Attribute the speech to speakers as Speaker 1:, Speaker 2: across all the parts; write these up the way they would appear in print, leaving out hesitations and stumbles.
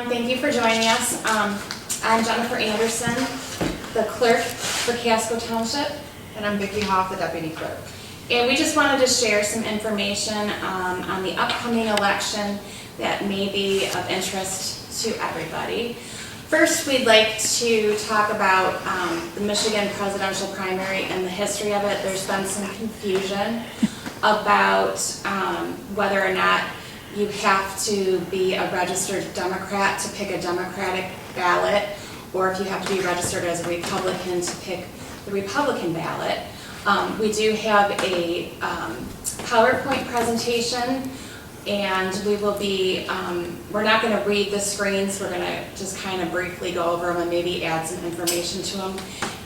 Speaker 1: Thank you for joining us. I'm Jennifer Anderson, the clerk for Casco Township.
Speaker 2: And I'm Vicki Hoff, the deputy clerk.
Speaker 1: And we just wanted to share some information on the upcoming election that may be of interest to everybody. First, we'd like to talk about the Michigan presidential primary and the history of it. There's been some confusion about whether or not you have to be a registered Democrat to pick a Democratic ballot, or if you have to be registered as a Republican to pick the Republican ballot. We do have a PowerPoint presentation, and we will be, we're not going to read the screens, we're going to just kind of briefly go over them and maybe add some information to them.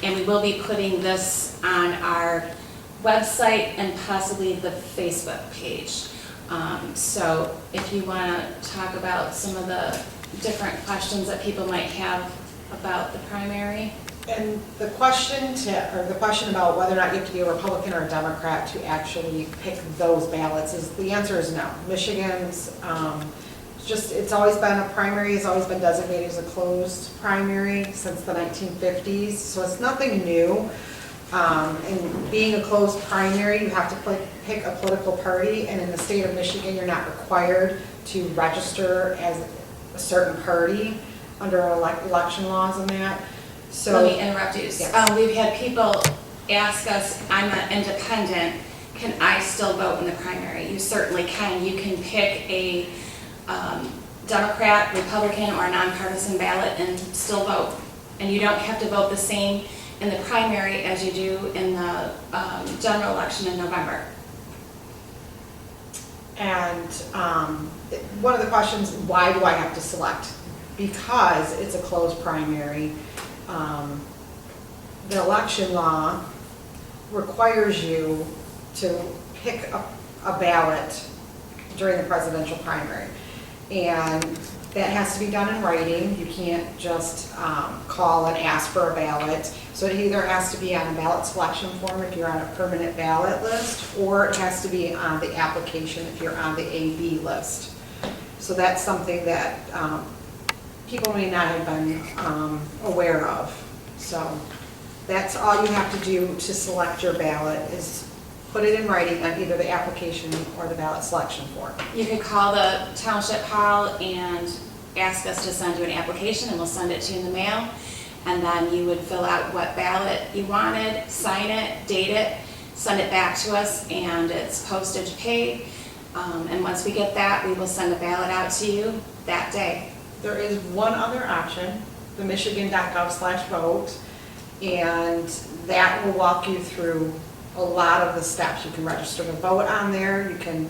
Speaker 1: And we will be putting this on our website and possibly the Facebook page. So if you want to talk about some of the different questions that people might have about the primary.
Speaker 2: And the question about whether or not you have to be a Republican or a Democrat to actually pick those ballots is, the answer is no. Michigan's, it's always been a primary, has always been designated as a closed primary since the 1950s, so it's nothing new. And being a closed primary, you have to pick a political party, and in the state of Michigan, you're not required to register as a certain party under election laws and that. So,
Speaker 1: let me interrupt you.
Speaker 2: Yes.
Speaker 1: We've had people ask us, I'm an independent, can I still vote in the primary? You certainly can. You can pick a Democrat, Republican, or a nonpartisan ballot and still vote. And you don't have to vote the same in the primary as you do in the general election in November.
Speaker 2: And one of the questions, why do I have to select? Because it's a closed primary. The election law requires you to pick a ballot during the presidential primary. And that has to be done in writing. You can't just call and ask for a ballot. So it either has to be on a ballot selection form if you're on a permanent ballot list, or it has to be on the application if you're on the AB list. So that's something that people may not have been aware of. So that's all you have to do to select your ballot, is put it in writing on either the application or the ballot selection form.
Speaker 1: You could call the township hall and ask us to send you an application, and we'll send it to you in the mail. And then you would fill out what ballot you wanted, sign it, date it, send it back to us, and it's postage paid. And once we get that, we will send a ballot out to you that day.
Speaker 2: There is one other option, the michigan.gov/vote, and that will walk you through a lot of the steps. You can register to vote on there, you can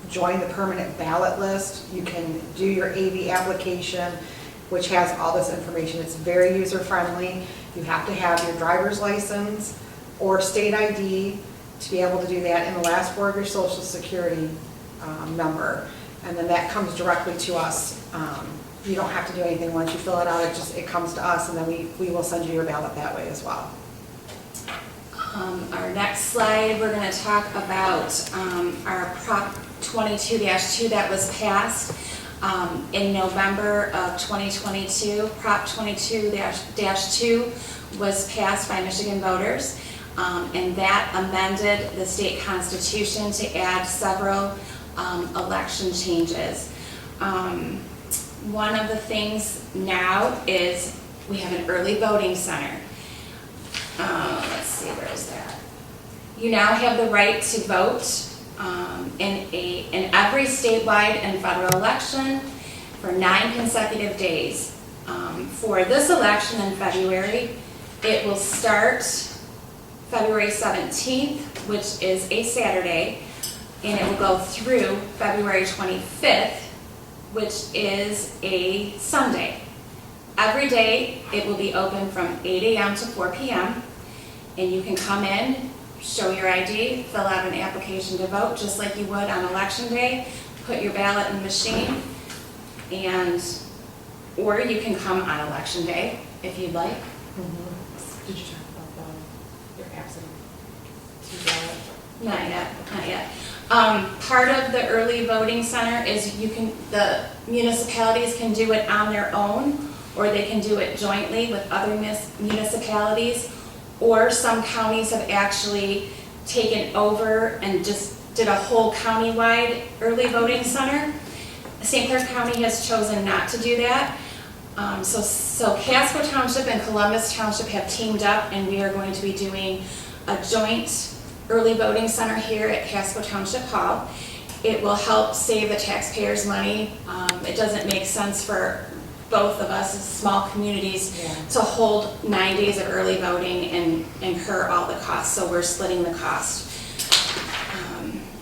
Speaker 2: join the permanent ballot list, you can do your AB application, which has all this information. It's very user-friendly. You have to have your driver's license or state ID to be able to do that, and the last four of your social security number. And then that comes directly to us. You don't have to do anything once you fill it out. It comes to us, and then we will send you your ballot that way as well.
Speaker 1: Our next slide, we're going to talk about our Prop 22-2 that was passed in November of 2022. Prop 22-2 was passed by Michigan voters, and that amended the state constitution to add several election changes. One of the things now is we have an early voting center. Let's see, where is that? You now have the right to vote in every statewide and federal election for 9 consecutive days. For this election in February, it will start February 17th, which is a Saturday, and it will go through February 25th, which is a Sunday. Every day it will be open from 8 a.m. to 4 p.m. and you can come in, show your ID, fill out an application to vote just like you would on election day, put your ballot in the machine, or you can come on election day if you'd like.
Speaker 2: Did you talk about your absentee ballot?
Speaker 1: Not yet, not yet. Part of the early voting center is the municipalities can do it on their own, or they can do it jointly with other municipalities, or some counties have actually taken over and just did a whole county-wide early voting center. St. Clair County has chosen not to do that. So Casco Township and Columbus Township have teamed up, and we are going to be doing a joint early voting center here at Casco Township Hall. It will help save the taxpayers money. It doesn't make sense for both of us as small communities to hold 9 days of early voting and incur all the costs, so we're splitting the cost.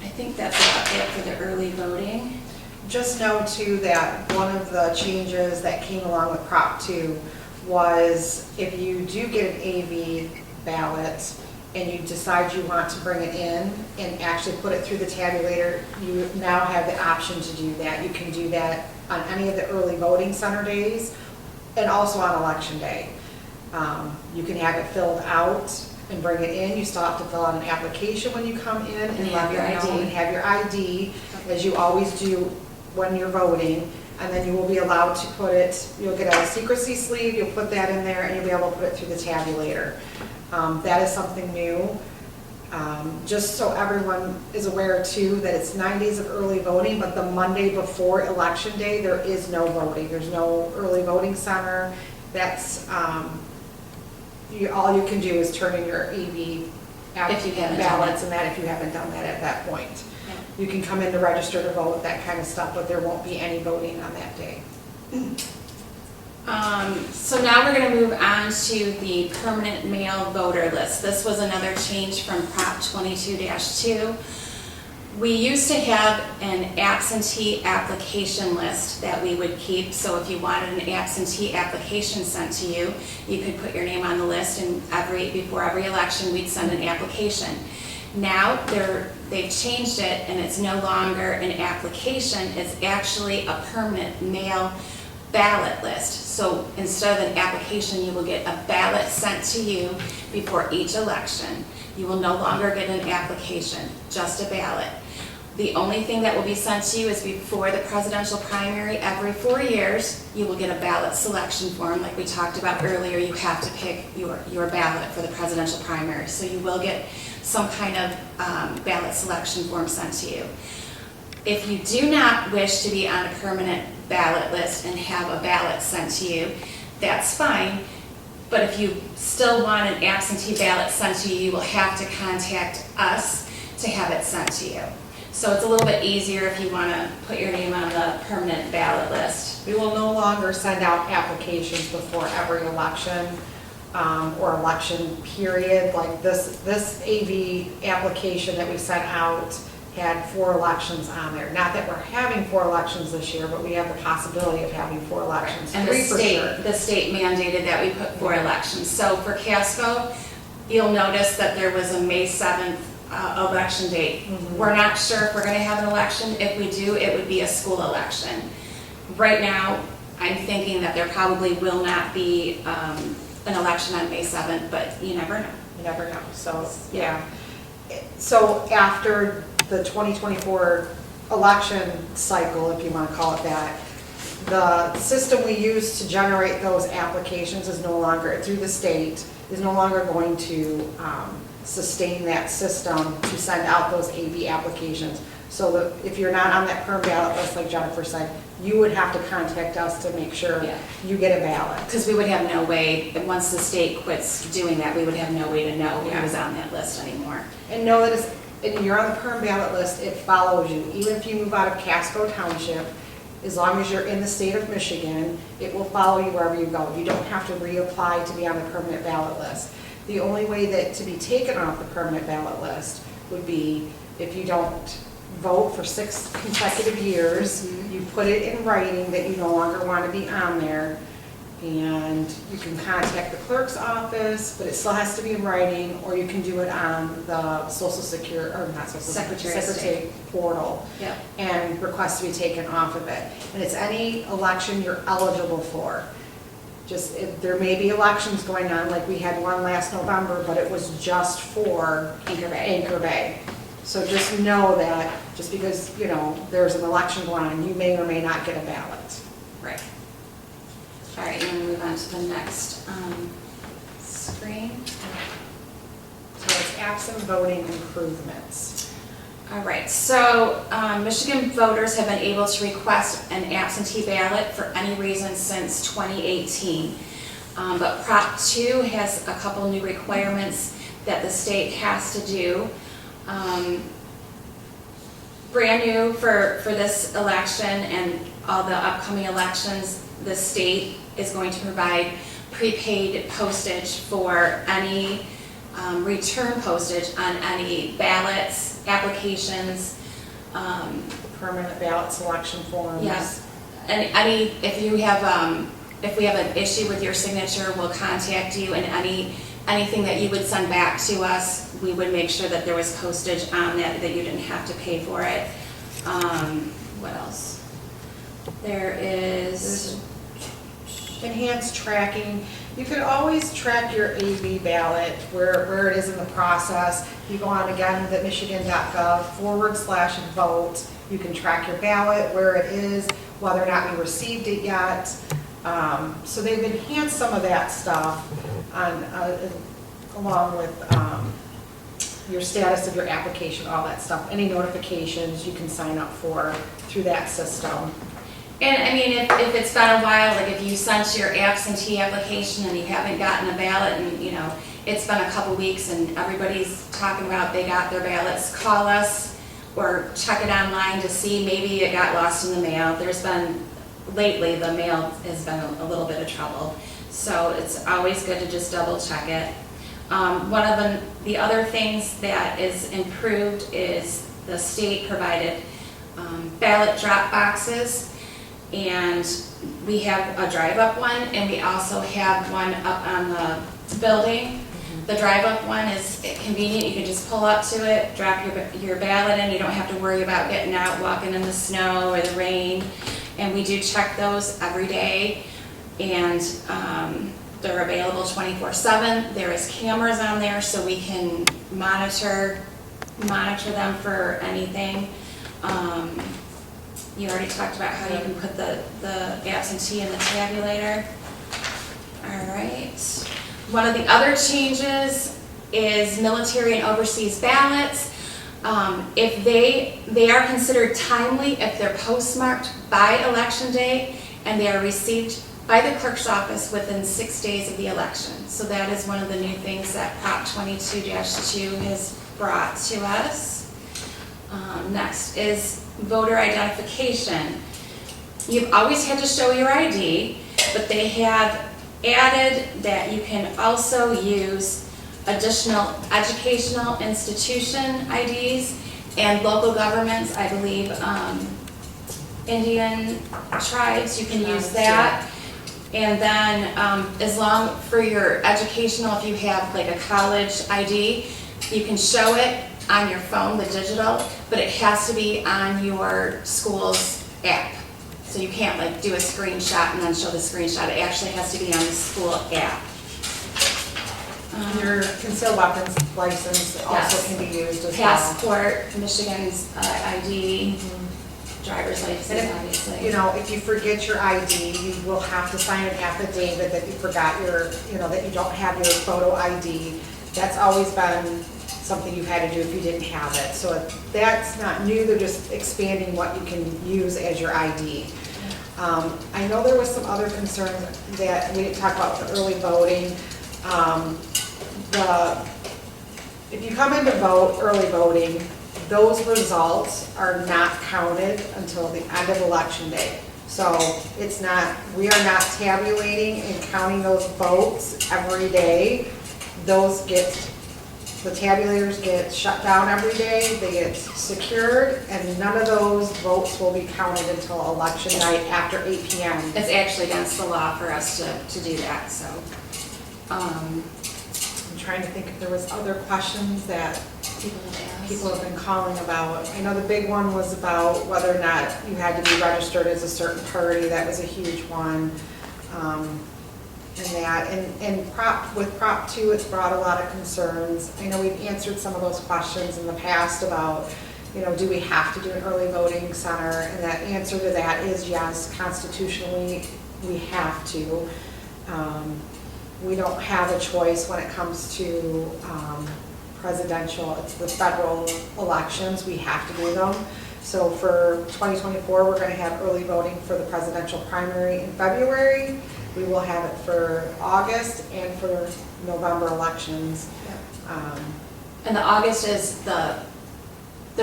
Speaker 1: I think that's about it for the early voting.
Speaker 2: Just know too that one of the changes that came along with Prop 2 was if you do get an AV ballot and you decide you want to bring it in and actually put it through the tabulator, you now have the option to do that. You can do that on any of the early voting center days and also on election day. You can have it filled out and bring it in. You still have to fill out an application when you come in and let them know and have your ID, as you always do when you're voting. And then you will be allowed to put it, you'll get a secrecy sleeve, you'll put that in there, and you'll be able to put it through the tabulator. That is something new. Just so everyone is aware too, that it's 9 days of early voting, but the Monday before election day, there is no voting. There's no early voting center. That's, all you can do is turn in your AV ballots and that if you haven't done that at that point. You can come in to register to vote, that kind of stuff, but there won't be any voting on that day.
Speaker 1: So now we're going to move on to the permanent mail voter list. This was another change from Prop 22-2. We used to have an absentee application list that we would keep, so if you wanted an absentee application sent to you, you could put your name on the list, and before every election we'd send an application. Now they've changed it, and it's no longer an application, it's actually a permanent mail ballot list. So instead of an application, you will get a ballot sent to you before each election. You will no longer get an application, just a ballot. The only thing that will be sent to you is before the presidential primary every 4 years, you will get a ballot selection form like we talked about earlier. You have to pick your ballot for the presidential primary. So you will get some kind of ballot selection form sent to you. If you do not wish to be on a permanent ballot list and have a ballot sent to you, that's fine. But if you still want an absentee ballot sent to you, you will have to contact us to have it sent to you. So it's a little bit easier if you want to put your name on the permanent ballot list.
Speaker 2: We will no longer send out applications before every election or election period. Like this AV application that we sent out had 4 elections on there. Not that we're having 4 elections this year, but we have the possibility of having 4 elections.
Speaker 1: And the state mandated that we put 4 elections. So for Casco, you'll notice that there was a May 7th election date. We're not sure if we're going to have an election. If we do, it would be a school election. Right now, I'm thinking that there probably will not be an election on May 7th, but you never know.
Speaker 2: You never know. So, yeah. So after the 2024 election cycle, if you want to call it that, the system we use to generate those applications is no longer, through the state, is no longer going to sustain that system to send out those AV applications. So that if you're not on that perm ballot list, like Jennifer said, you would have to contact us to make sure you get a ballot.
Speaker 1: Because we would have no way, once the state quits doing that, we would have no way to know who was on that list anymore.
Speaker 2: And know that if you're on the perm ballot list, it follows you. Even if you move out of Casco Township, as long as you're in the state of Michigan, it will follow you wherever you go. You don't have to reapply to be on the permanent ballot list. The only way that to be taken off the permanent ballot list would be if you don't vote for 6 consecutive years, you put it in writing that you no longer want to be on there, and you can contact the clerk's office, but it still has to be in writing, or you can do it on the Social Security, or not Social Secretary portal, and request to be taken off of it. And it's any election you're eligible for. Just, there may be elections going on, like we had one last November, but it was just for
Speaker 1: Anchor Bay.
Speaker 2: Anchor Bay. So just know that, just because, you know, there's an election going on, you may or may not get a ballot.
Speaker 1: Right. All right, I'm gonna move on to the next screen.
Speaker 2: So it's absent voting improvements.
Speaker 1: All right, so Michigan voters have been able to request an absentee ballot for any reason since 2018. But Prop 2 has a couple new requirements that the state has to do. Brand new for this election and all the upcoming elections, the state is going to provide prepaid postage for any return postage on any ballots, applications.
Speaker 2: Permanent ballot selection forms.
Speaker 1: Yes, and if you have, if we have an issue with your signature, we'll contact you, and anything that you would send back to us, we would make sure that there was postage on that you didn't have to pay for it. What else? There is
Speaker 2: Enhanced tracking. You could always track your AV ballot, where it is in the process. You go on again to michigan.gov/vote. You can track your ballot, where it is, whether or not we received it yet. So they've enhanced some of that stuff on, along with your status of your application, all that stuff. Any notifications you can sign up for through that system.
Speaker 1: And I mean, if it's been a while, like if you sent your absentee application and you haven't gotten a ballot and, you know, it's been a couple weeks and everybody's talking about they got their ballots, call us or check it online to see, maybe it got lost in the mail. There's been, lately the mail has been a little bit of trouble. So it's always good to just double check it. One of the other things that is improved is the state provided ballot drop boxes. And we have a drive-up one, and we also have one up on the building. The drive-up one is convenient. You can just pull up to it, drop your ballot in. You don't have to worry about getting out, walking in the snow or the rain. And we do check those every day, and they're available 24/7. There is cameras on there, so we can monitor them for anything. You already talked about how you can put the absentee in the tabulator. All right. One of the other changes is military and overseas ballots. If they are considered timely if they're postmarked by election day and they are received by the clerk's office within 6 days of the election. So that is one of the new things that Prop 22-2 has brought to us. Next is voter identification. You've always had to show your ID, but they have added that you can also use additional educational institution IDs and local governments, I believe, Indian tribes, you can use that. And then as long for your educational, if you have like a college ID, you can show it on your phone, the digital, but it has to be on your school's app. So you can't like do a screenshot and then show the screenshot. It actually has to be on the school app.
Speaker 2: Your concealed weapons license also
Speaker 1: Yes.
Speaker 2: can be used as well.
Speaker 1: Passport, Michigan's ID, driver's license,
Speaker 2: And if,
Speaker 1: obviously.
Speaker 2: you know, if you forget your ID, you will have to sign an affidavit that you forgot your, you know, that you don't have your photo ID. That's always been something you've had to do if you didn't have it. So that's not new, they're just expanding what you can use as your ID. I know there was some other concerns that we didn't talk about the early voting. If you come in to vote, early voting, those results are not counted until the end of election day. So it's not, we are not tabulating and counting those votes every day. Those get, the tabulators get shut down every day, they get secured, and none of those votes will be counted until election night after 8 p.m.
Speaker 1: It's actually against the law for us to do that, so.
Speaker 2: I'm trying to think if there was other questions that people have been calling about. I know the big one was about whether or not you had to be registered as a certain party. That was a huge one. And with Prop 2, it's brought a lot of concerns. I know we've answered some of those questions in the past about, do we have to do an early voting center? And that answer to that is yes, constitutionally, we have to. We don't have a choice when it comes to presidential, it's the federal elections, we have to do them. So for 2024, we're going to have early voting for the presidential primary in February. We will have it for August and for November elections.
Speaker 1: And the August is the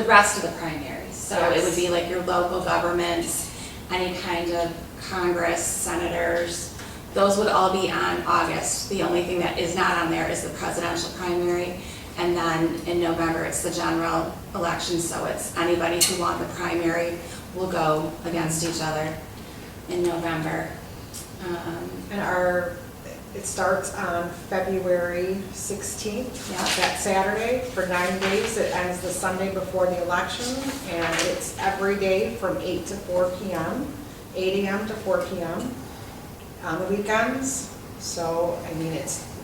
Speaker 1: rest of the primaries. So it would be like your local governments, any kind of Congress, senators, those would all be on August. The only thing that is not on there is the presidential primary. And then in November, it's the general election. So it's anybody who won the primary will go against each other in November.
Speaker 2: And it starts on February 16th,
Speaker 1: Yeah.
Speaker 2: that Saturday, for 9 days. It ends the Sunday before the election, and it's every day from 8 to 4 p.m., 8 a.m. to 4 p.m. on the weekends. So, I mean,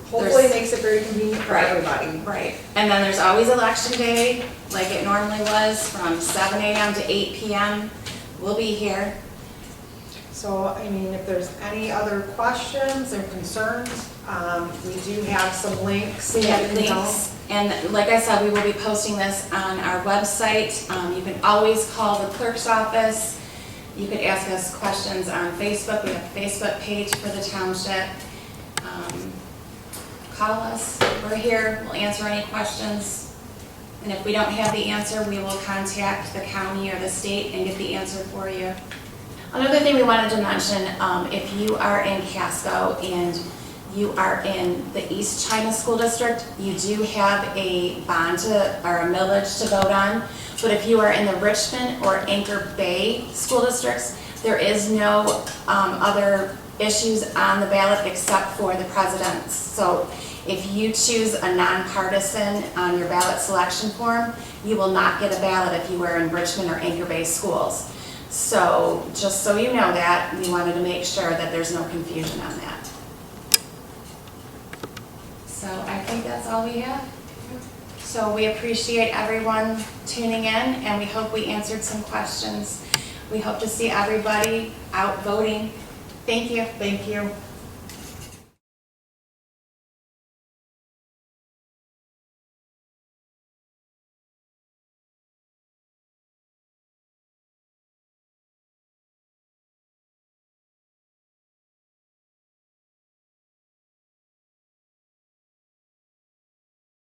Speaker 2: hopefully makes it very convenient for everybody.
Speaker 1: Right. And then there's always election day, like it normally was, from 7 a.m. to 8 p.m. We'll be here.
Speaker 2: So, I mean, if there's any other questions or concerns, we do have some links.
Speaker 1: We have links, and like I said, we will be posting this on our website. You can always call the clerk's office. You could ask us questions on Facebook. We have a Facebook page for the township. Call us. We're here. We'll answer any questions. And if we don't have the answer, we will contact the county or the state and get the answer for you. Another thing we wanted to mention, if you are in Casco and you are in the East China School District, you do have a bond or a millage to vote on. But if you are in the Richmond or Anchor Bay school districts, there is no other issues on the ballot except for the president's. So if you choose a nonpartisan on your ballot selection form, you will not get a ballot if you are in Richmond or Anchor Bay schools. So just so you know that, we wanted to make sure that there's no confusion on that. So I think that's all we have. So we appreciate everyone tuning in, and we hope we answered some questions. We hope to see everybody out voting. Thank you.
Speaker 2: Thank you.